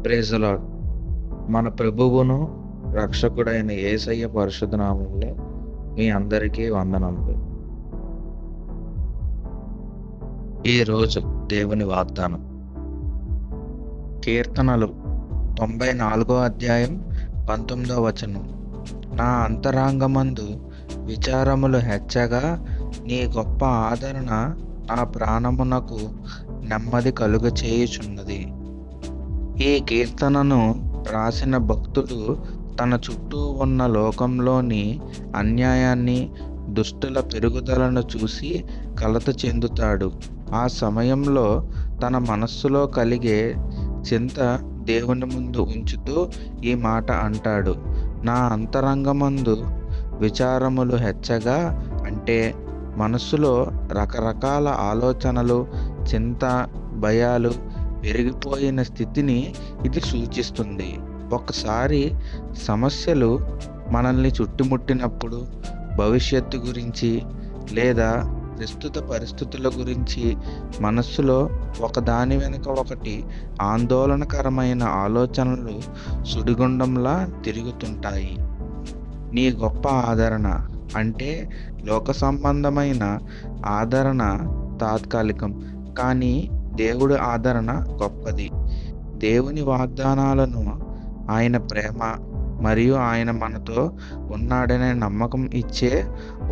Praise the lord. మన ప్రభువును రక్షకుడైన యేసయ్య పరిశుద్ధ నామములో మీ అందరికీ వందనములు. ఈరోజు దేవుని వాగ్దానం, కీర్తనలు 94వ అధ్యాయం 19వ వచనం. నా అంతరంగమందు విచారములు హెచ్చగా, నీ గొప్ప ఆదరణ నా ప్రాణమునకు నెమ్మది కలుగచేయుచున్నది. ఈ కీర్తనను రాసిన భక్తుడు తన చుట్టూ ఉన్న లోకంలోని అన్యాయాన్ని, దుష్టుల పెరుగుదలను చూసి కలత చెందుతాడు. ఆ సమయంలో తన మనస్సులో కలిగే చింత దేవుని ముందు ఉంచుతూ ఈ మాట అంటాడు. నా అంతరంగమందు విచారములు హెచ్చగా అంటే మనస్సులో రకరకాల ఆలోచనలు, చింత, భయాలు పెరిగిపోయిన స్థితిని ఇది సూచిస్తుంది. ఒకసారి సమస్యలు మనల్ని చుట్టుముట్టినప్పుడు భవిష్యత్తు గురించి లేదా ప్రస్తుత పరిస్థితుల గురించి మనస్సులో ఒకదాని వెనుక ఒకటి ఆందోళనకరమైన ఆలోచనలు సుడిగుండంలా తిరుగుతుంటాయి. నీ గొప్ప ఆదరణ అంటే లోక సంబంధమైన ఆదరణ తాత్కాలికం, కానీ దేవుడి ఆదరణ గొప్పది. దేవుని వాగ్దానాలను, ఆయన ప్రేమ మరియు ఆయన మనతో ఉన్నాడనే నమ్మకం ఇచ్చే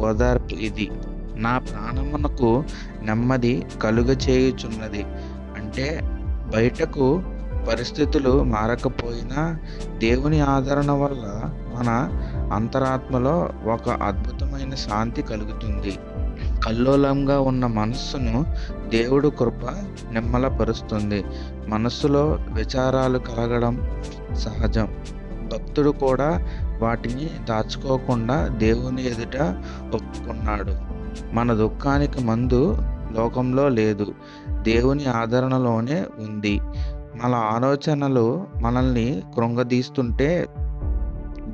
ఓదార్పు ఇది. నా ప్రాణమునకు నెమ్మది కలుగచేయుచున్నది అంటే బయటకు పరిస్థితులు మారకపోయినా దేవుని ఆదరణ వల్ల మన అంతరాత్మలో ఒక అద్భుతమైన శాంతి కలుగుతుంది. కల్లోలంగా ఉన్న మనస్సును దేవుడు కృప నిమ్మలపరుస్తుంది. మనస్సులో విచారాలు కలగడం సహజం. భక్తుడు కూడా వాటిని దాచుకోకుండా దేవుని ఎదుట ఒప్పుకున్నాడు. మన దుఃఖానికి మందు లోకంలో లేదు, దేవుని ఆదరణలోనే ఉంది. మన ఆలోచనలు మనల్ని కృంగదీస్తుంటే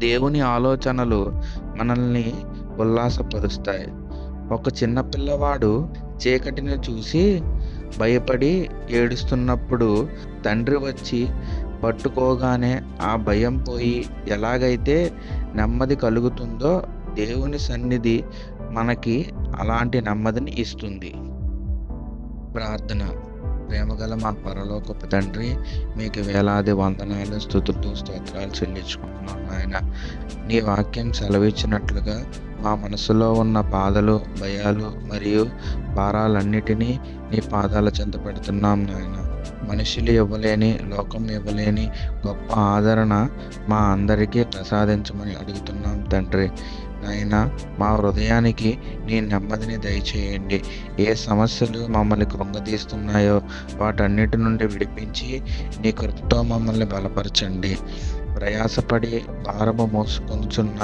దేవుని ఆలోచనలు మనల్ని ఉల్లాసపరుస్తాయి. ఒక చిన్న పిల్లవాడు చీకటిని చూసి భయపడి ఏడుస్తున్నప్పుడు తండ్రి వచ్చి పట్టుకోగానే ఆ భయం పోయి ఎలాగైతే నెమ్మది కలుగుతుందో, దేవుని సన్నిధి మనకి అలాంటి నెమ్మదిని ఇస్తుంది. ప్రార్థన. ప్రేమగల మా పరలోకపు తండ్రి, మీకు వేలాది వందనాలు, స్తుతులు, స్తోత్రాలు చెల్లించుకుంటున్నాం నాయన. నీ వాక్యం సెలవిచ్చినట్లుగా మా మనసులో ఉన్న బాధలు, భయాలు మరియు భారాలన్నిటినీ నీ పాదాల చెంత పెడుతున్నాం నాయన. మనుషులు ఇవ్వలేని, లోకం ఇవ్వలేని గొప్ప ఆదరణ మా అందరికీ ప్రసాదించమని అడుగుతున్నాం తండ్రి. నాయన, మా హృదయానికి నీ నెమ్మదిని దయచేయండి. ఏ సమస్యలు మమ్మల్ని కృంగతీస్తున్నాయో వాటన్నిటి నుండి విడిపించి నీ కృపతో మమ్మల్ని బలపరచండి. ప్రయాసపడి భారము మోసుకొనుచున్న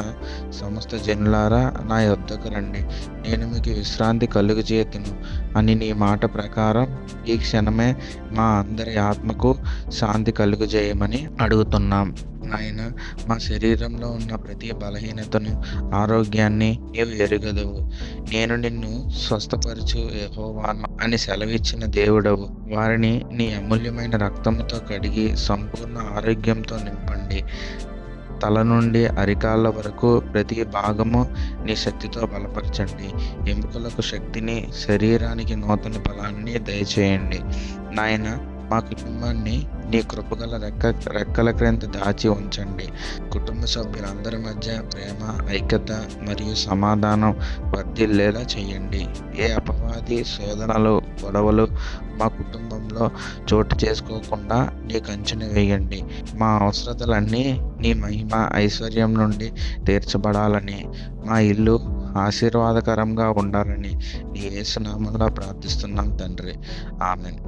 సమస్త జనులారా నా యొద్దకు రండి, నేను మీకు విశ్రాంతి కలుగజేతును అని నీ మాట ప్రకారం ఈ క్షణమే మా అందరి ఆత్మకు శాంతి కలుగజేయమని అడుగుతున్నాం నాయన. మా శరీరంలో ఉన్న ప్రతి బలహీనతను, ఆరోగ్యాన్ని నీవు ఎరుగదవు. నేను నిన్ను స్వస్థపరచు యెహోవాను అని సెలవిచ్చిన దేవుడవు. వారిని నీ అమూల్యమైన రక్తముతో కడిగి సంపూర్ణ ఆరోగ్యంతో నింపండి. తల నుండి అరికాళ్ళ వరకు ప్రతి భాగము నీ శక్తితో బలపరచండి. ఎముకలకు శక్తిని, శరీరానికి నూతన బలాన్ని దయచేయండి నాయన. మా కుటుంబాన్ని నీ కృపగల రెక్కల క్రింద దాచి ఉంచండి. కుటుంబ సభ్యులందరి మధ్య ప్రేమ, ఐక్యత మరియు సమాధానం వర్ధిల్లేలా చేయండి. ఏ అపవాది శోధనలు, గొడవలు మా కుటుంబంలో చోటు చేసుకోకుండా నీ కంచెను వేయండి. మా అవసరతలన్నీ నీ మహిమ, ఐశ్వర్యం నుండి తీర్చబడాలని, మా ఇల్లు ఆశీర్వాదకరంగా ఉండాలని నీ యేసు నామములో ప్రార్థిస్తున్నాం తండ్రి. ఆమెన్.